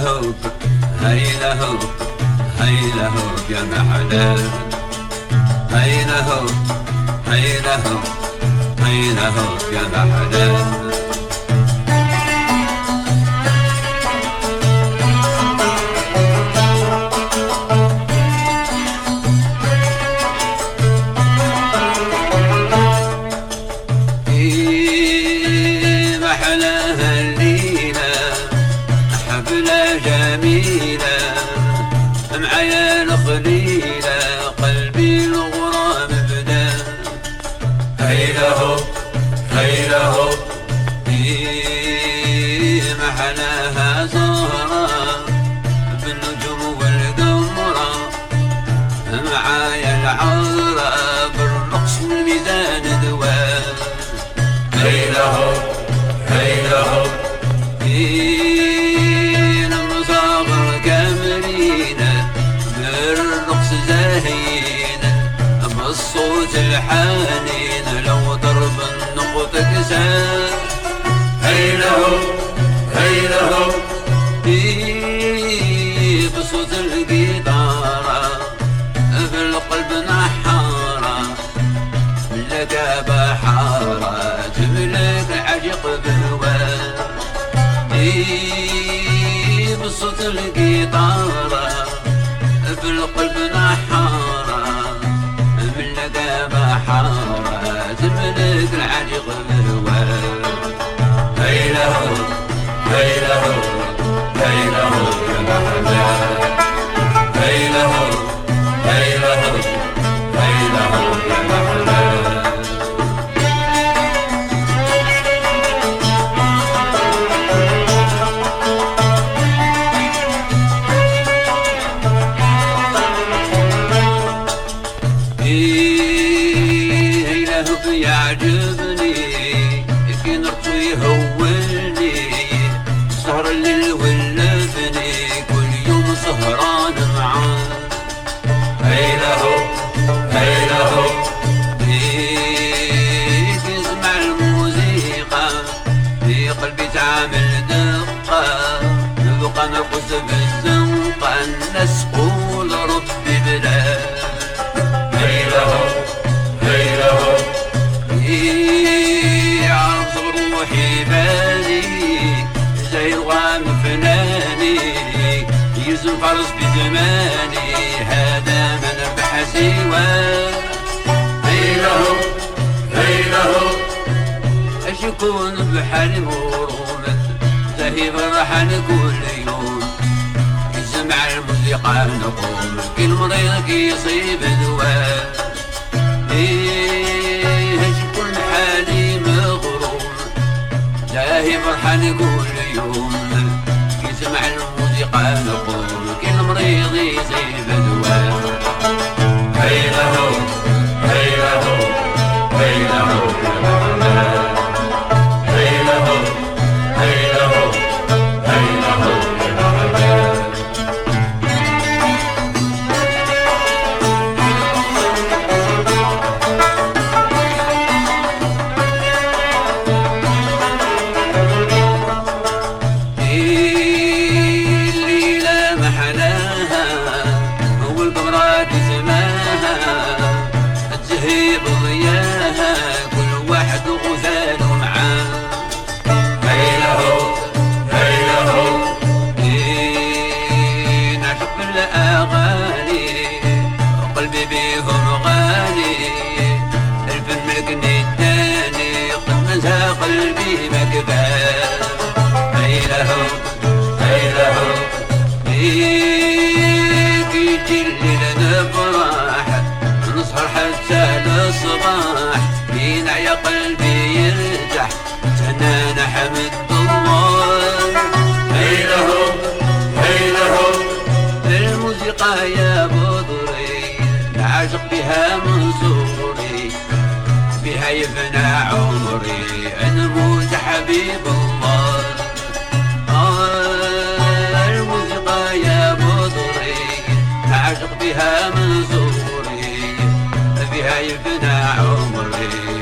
هيلهوب هيلهوب هيلهوب يا محلاه، هيلهوب هيلهوب هيلهوب يا محلاه. جميلة معايا الخليلة قلبي الغرام بدا، هيلهوب هيلهوب محلاها زهرة بالنجوم والقمرة، معايا العذرة بالرقص والميزان دوام، هيلهوب هيلهوب بالصوت الحنين لو ضرب النقطة كسر، هيلهوب هيلهوب بصوت القيطارة بالقلب نحارة، لك بحارة تملك العشق بهواه، بصوت القيطارة بالقلب نحارة، بحارة تملك العشق بهواه، هيلهوب هيلهوب هيلهوب يا محلاه، هيلهوب هيلهوب هيلهوب يا محلاه. يعجبني كي نرقصو يهولني، سهر الليل ولفني كل يوم سهران معاه، هيلهوب هيلهوب تسمع الموسيقى في قلبي تعمل دقة، نبقى نرقص بالزنقة الناس تقول ربي بلا، هيلهوب هيلهوب عرض بروحي بالي زي الغام فناني، يزن فرس بزماني هذا من ربح سواه، هيلهوب هيلهوب اش يكون بحال مرومة زهي فرحان كل يوم، يسمع الموسيقى نقوم كل مريض كيصيب دواه، حالي مغروم لاهي فرحان كل يوم، يسمع الموسيقى نقول كل مريض يصيب دواه، هيلهوب هيلهوب هيلهوب يا محلاه، هيلهوب هيلهوب هيلهوب يا محلاه. بضياها كل واحد وغزاله معاه، هيلهوب هيلهوب نعشق الأغاني قلبي بيهم غالي، الفن ملكني التاني قد نزهى قلبي ما كفاه، هيلهوب هيلهوب يجي الليل نفرح نسهر حتى الصباح، ينعيا قلبي يرتاح تهنى نحمد الله، هيلهوب هيلهوب الموسيقى يا بضري نعشق بها من صغري، بها يفنى عمري نموت حبيب الله، الموسيقى يا بضري نعشق بها من صغري، بها يفنى عمري